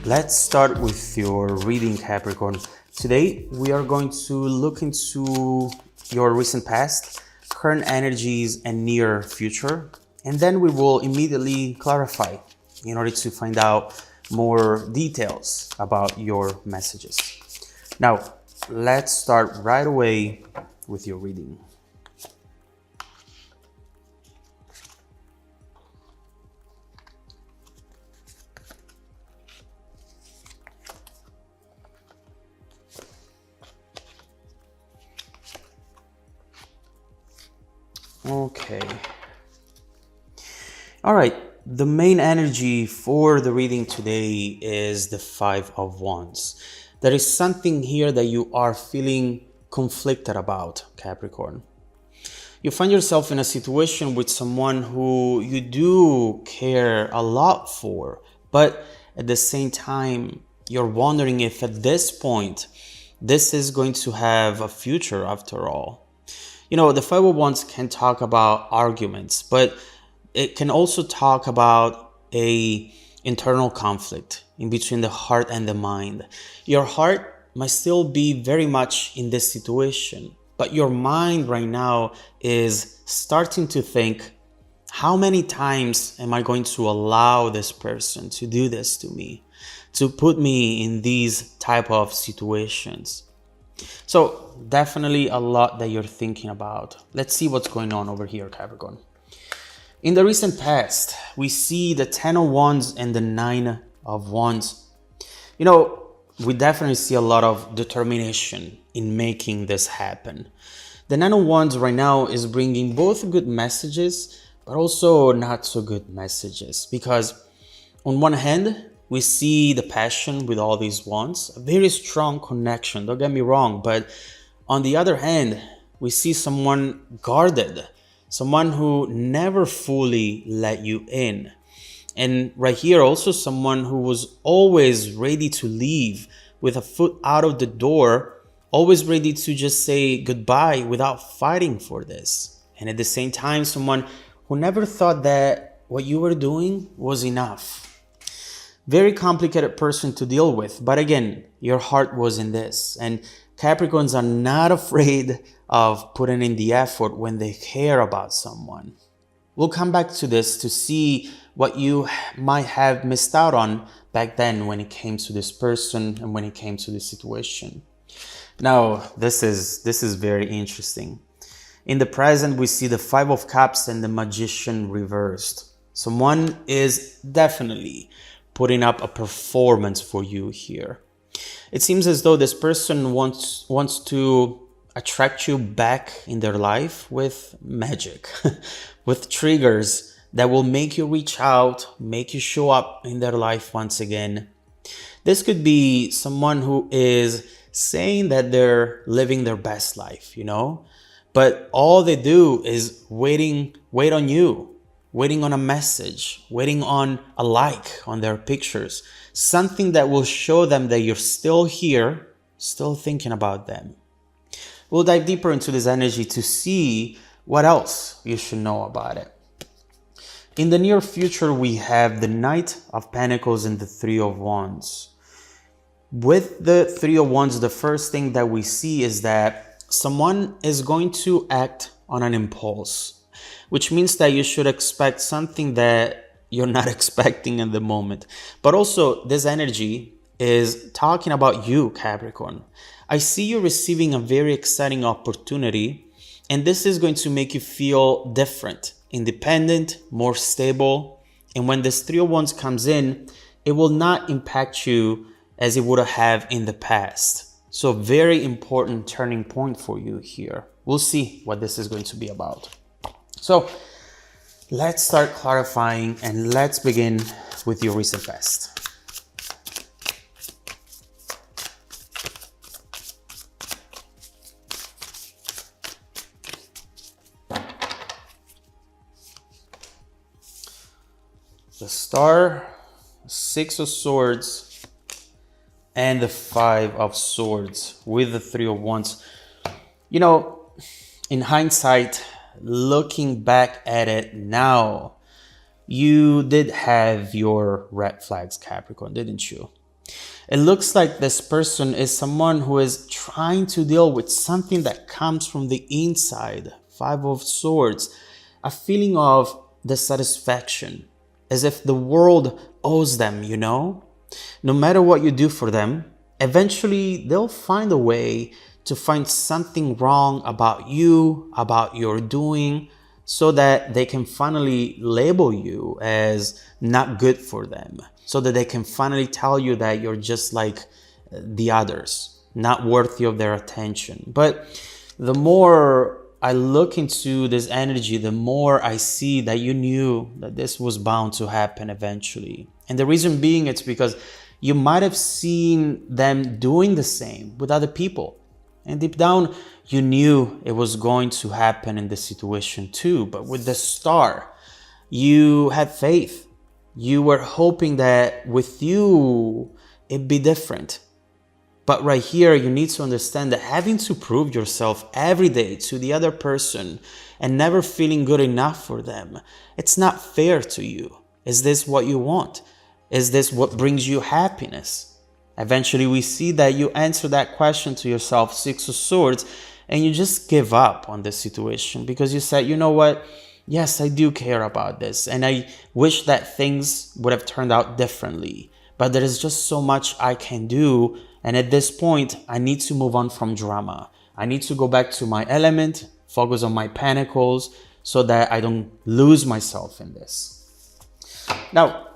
Let's start with your reading, Capricorn. Today, we are going to look into your recent past, current energies, and near future. And then we will immediately clarify in order to find out more details about your messages. Now, let's start right away with your reading. Okay. All right. The main energy for the reading today is the Five of Wands. There is something here that you are feeling conflicted about, Capricorn. You find yourself in a situation with someone who you do care a lot for, but at the same time, you're wondering if at this point, this is going to have a future after all. You know, the Five of Wands can talk about arguments, but it can also talk about a internal conflict in between the heart and the mind. Your heart might still be very much in this situation, but your mind right now is starting to think, how many times am I going to allow this person to do this to me, to put me in these type of situations? So definitely a lot that you're thinking about. Let's see what's going on over here, Capricorn. In the recent past, we see the 10 of Wands and the 9 of Wands. You know, we definitely see a lot of determination in making this happen. The 9 of Wands right now is bringing both good messages, but also not so good messages. Because on one hand, we see the passion with all these wands, a very strong connection, don't get me wrong. But on the other hand, we see someone guarded, someone who never fully let you in. And right here, also someone who was always ready to leave with a foot out of the door, always ready to just say goodbye without fighting for this. And at the same time, someone who never thought that what you were doing was enough. Very complicated person to deal with. But again, your heart was in this. And Capricorns are not afraid of putting in the effort when they care about someone. We'll come back to this to see what you might have missed out on back then when it came to this person and when it came to this situation. Now, this is very interesting. In the present, we see the Five of Cups and the Magician reversed. Someone is definitely putting up a performance for you here. It seems as though this person wants to attract you back in their life with magic, with triggers that will make you reach out, make you show up in their life once again. This could be someone who is saying that they're living their best life, you know, but all they do is wait on you. Waiting on a message, waiting on a like on their pictures, something that will show them that you're still here, still thinking about them. We'll dive deeper into this energy to see what else you should know about it. In the near future, we have the Knight of Pentacles and the Three of Wands. With the Three of Wands, the first thing that we see is that someone is going to act on an impulse, which means that you should expect something that you're not expecting in the moment. But also, this energy is talking about you, Capricorn. I see you receiving a very exciting opportunity, and this is going to make you feel different, independent, more stable. And when this Three of Wands comes in, it will not impact you as it would have in the past. So very important turning point for you here. We'll see what this is going to be about. So let's start clarifying and let's begin with your recent past. The Star, Six of Swords, and the Five of Swords with the Three of Wands. You know, in hindsight, looking back at it now, you did have your red flags, Capricorn, didn't you? It looks like this person is someone who is trying to deal with something that comes from the inside. Five of Swords, a feeling of dissatisfaction, as if the world owes them, you know? No matter what you do for them, eventually they'll find a way to find something wrong about you, about your doing, so that they can finally label you as not good for them, so that they can finally tell you that you're just like the others, not worthy of their attention. But the more I look into this energy, the more I see that you knew that this was bound to happen eventually. And the reason being, it's because you might have seen them doing the same with other people. And deep down, you knew it was going to happen in this situation too. But with the Star, you had faith. You were hoping that with you, it'd be different. But right here, you need to understand that having to prove yourself every day to the other person and never feeling good enough for them, it's not fair to you. Is this what you want? Is this what brings you happiness? Eventually, we see that you answer that question to yourself, Six of Swords, and you just give up on this situation because you said, you know what? Yes, I do care about this, and I wish that things would have turned out differently. But there is just so much I can do, and at this point, I need to move on from drama. I need to go back to my element, focus on my pentacles, so that I don't lose myself in this. Now,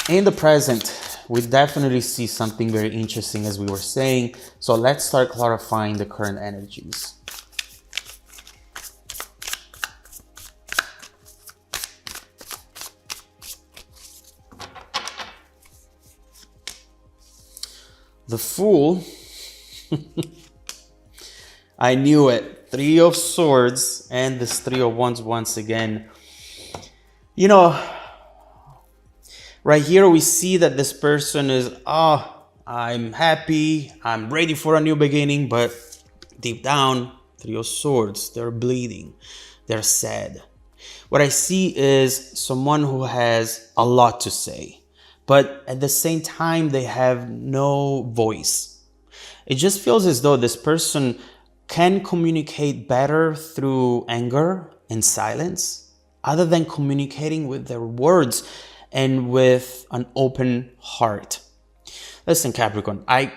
in the present, we definitely see something very interesting, as we were saying. So let's start clarifying the current energies. The Fool. I knew it. Three of Swords and this Three of Wands once again. You know, right here we see that this person is, I'm happy, I'm ready for a new beginning, but deep down, Three of Swords, they're bleeding, they're sad. What I see is someone who has a lot to say, but at the same time, they have no voice. It just feels as though this person can communicate better through anger and silence, other than communicating with their words and with an open heart. Listen, Capricorn, I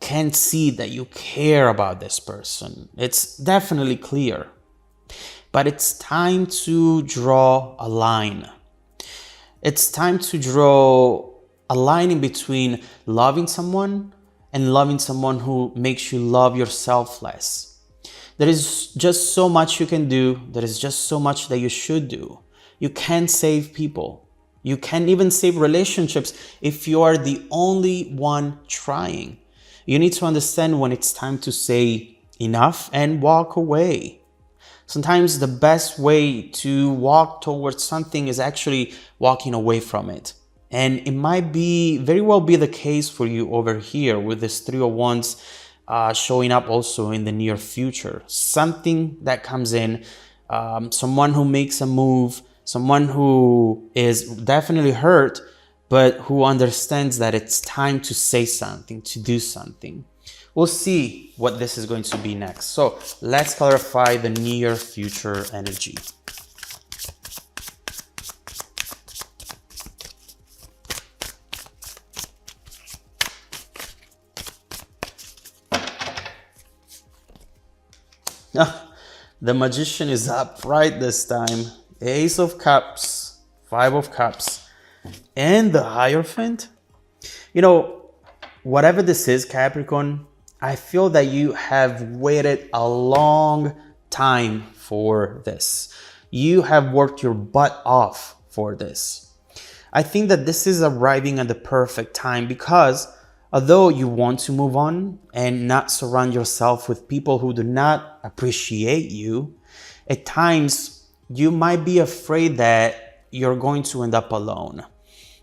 can see that you care about this person. It's definitely clear. But it's time to draw a line. It's time to draw a line in between loving someone and loving someone who makes you love yourself less. There is just so much you can do. There is just so much that you should do. You can save people. You can even save relationships if you are the only one trying. You need to understand when it's time to say enough and walk away. Sometimes the best way to walk towards something is actually walking away from it. And it might very well be the case for you over here with this Three of Wands showing up also in the near future. Something that comes in, someone who makes a move, someone who is definitely hurt, but who understands that it's time to say something, to do something. We'll see what this is going to be next. So let's clarify the near future energy. The Magician is up right this time. Ace of Cups, Five of Cups, and the Hierophant. You know, whatever this is, Capricorn, I feel that you have waited a long time for this. You have worked your butt off for this. I think that this is arriving at the perfect time because although you want to move on and not surround yourself with people who do not appreciate you, at times you might be afraid that you're going to end up alone.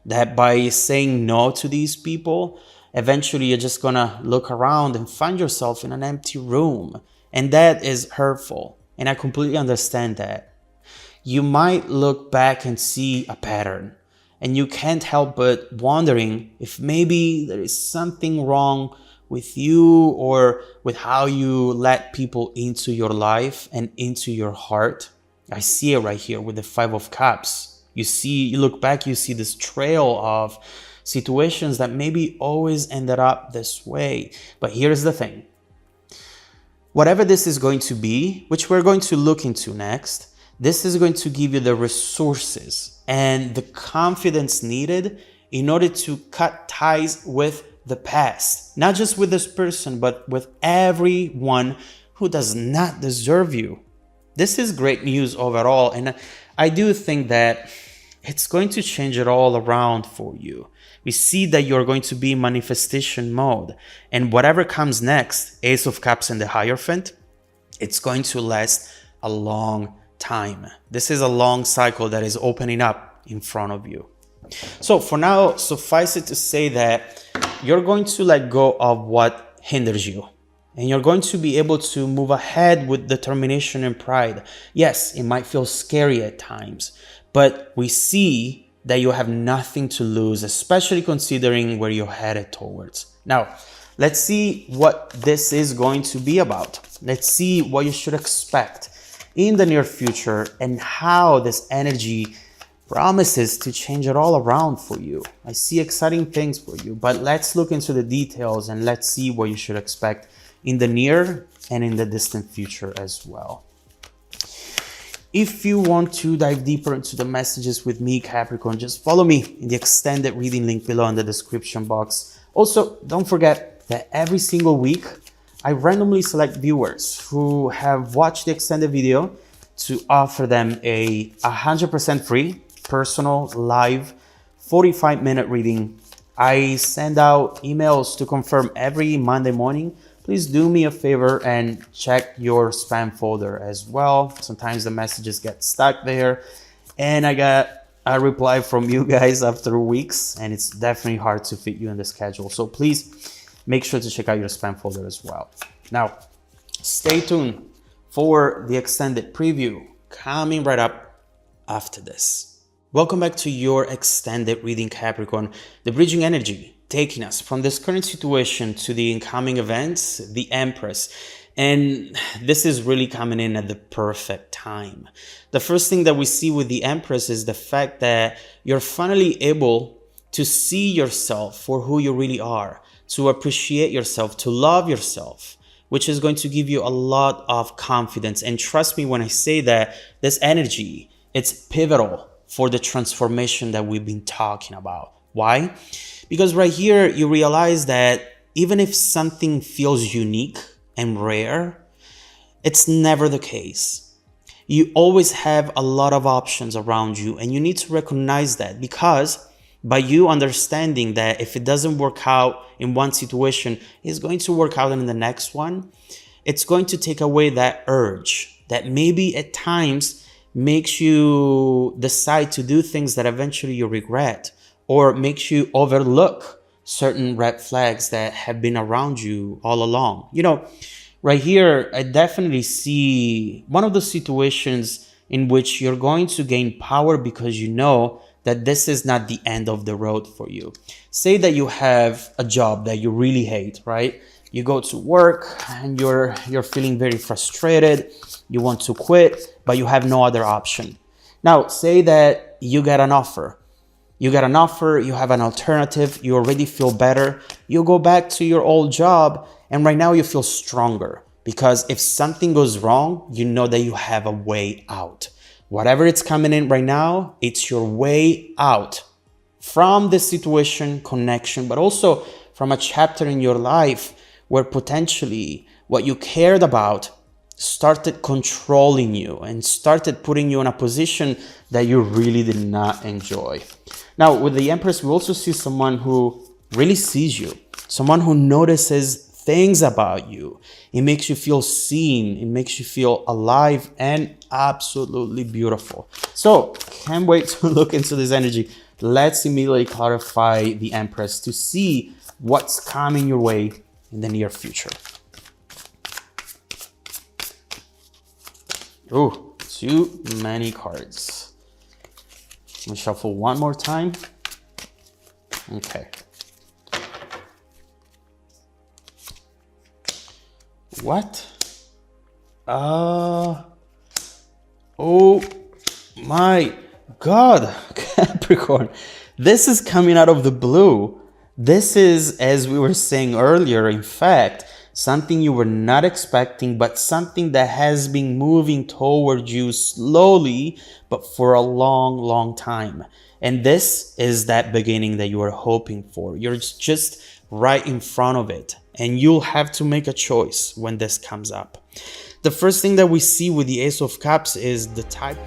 That by saying no to these people, eventually you're just gonna look around and find yourself in an empty room. And that is hurtful. And I completely understand that. You might look back and see a pattern. and you can't help but wondering if maybe there is something wrong with you or with how you let people into your life and into your heart. I see it right here with the Five of Cups. You look back, you see this trail of situations that maybe always ended up this way. But here's the thing. Whatever this is going to be, which we're going to look into next, this is going to give you the resources and the confidence needed in order to cut ties with the past. Not just with this person, but with everyone who does not deserve you. This is great news overall, and I do think that it's going to change it all around for you. We see that you're going to be in manifestation mode, and whatever comes next, Ace of Cups and the Hierophant, it's going to last a long time. This is a long cycle that is opening up in front of you. So for now, suffice it to say that you're going to let go of what hinders you. And you're going to be able to move ahead with determination and pride. Yes, it might feel scary at times, but we see that you have nothing to lose, especially considering where you're headed towards. Now, let's see what this is going to be about. Let's see what you should expect in the near future and how this energy promises to change it all around for you. I see exciting things for you, but let's look into the details and let's see what you should expect in the near and in the distant future as well. If you want to dive deeper into the messages with me, Capricorn, just follow me in the extended reading link below in the description box. Also, don't forget that every single week, I randomly select viewers who have watched the extended video to offer them a 100% free, personal, live, 45-minute reading. I send out emails to confirm every Monday morning. Please do me a favor and check your spam folder as well. Sometimes the messages get stuck there, and I got a reply from you guys after weeks, and it's definitely hard to fit you in the schedule. So please make sure to check out your spam folder as well. Now, stay tuned for the extended preview coming right up after this. Welcome back to your extended reading, Capricorn. The bridging energy taking us from this current situation to the incoming events, the Empress. And this is really coming in at the perfect time. The first thing that we see with the Empress is the fact that you're finally able to see yourself for who you really are, to appreciate yourself, to love yourself, which is going to give you a lot of confidence. And trust me when I say that this energy, it's pivotal for the transformation that we've been talking about. Why? Because right here, you realize that even if something feels unique and rare, it's never the case. You always have a lot of options around you, and you need to recognize that, because by you understanding that if it doesn't work out in one situation, it's going to work out in the next one, it's going to take away that urge that maybe at times makes you decide to do things that eventually you regret, or makes you overlook certain red flags that have been around you all along. You know, right here, I definitely see one of the situations in which you're going to gain power because you know that this is not the end of the road for you. Say that you have a job that you really hate, right? You go to work and you're feeling very frustrated. You want to quit, but you have no other option. Now, say that you get an offer. You get an offer, you have an alternative, you already feel better. You go back to your old job, and right now you feel stronger because if something goes wrong, you know that you have a way out. Whatever it's coming in right now, it's your way out from this situation, connection, but also from a chapter in your life where potentially what you cared about started controlling you and started putting you in a position that you really did not enjoy. Now, with the Empress, we also see someone who really sees you, someone who notices things about you. It makes you feel seen. It makes you feel alive and absolutely beautiful. So, can't wait to look into this energy. Let's immediately clarify the Empress to see what's coming your way in the near future. Oh, too many cards. Let me shuffle one more time. Okay. What? Oh my God, Capricorn. This is coming out of the blue. This is, as we were saying earlier, in fact, something you were not expecting, but something that has been moving toward you slowly, but for a long, long time. And this is that beginning that you were hoping for. You're just right in front of it, and you'll have to make a choice when this comes up. The first thing that we see with the Ace of Cups is the type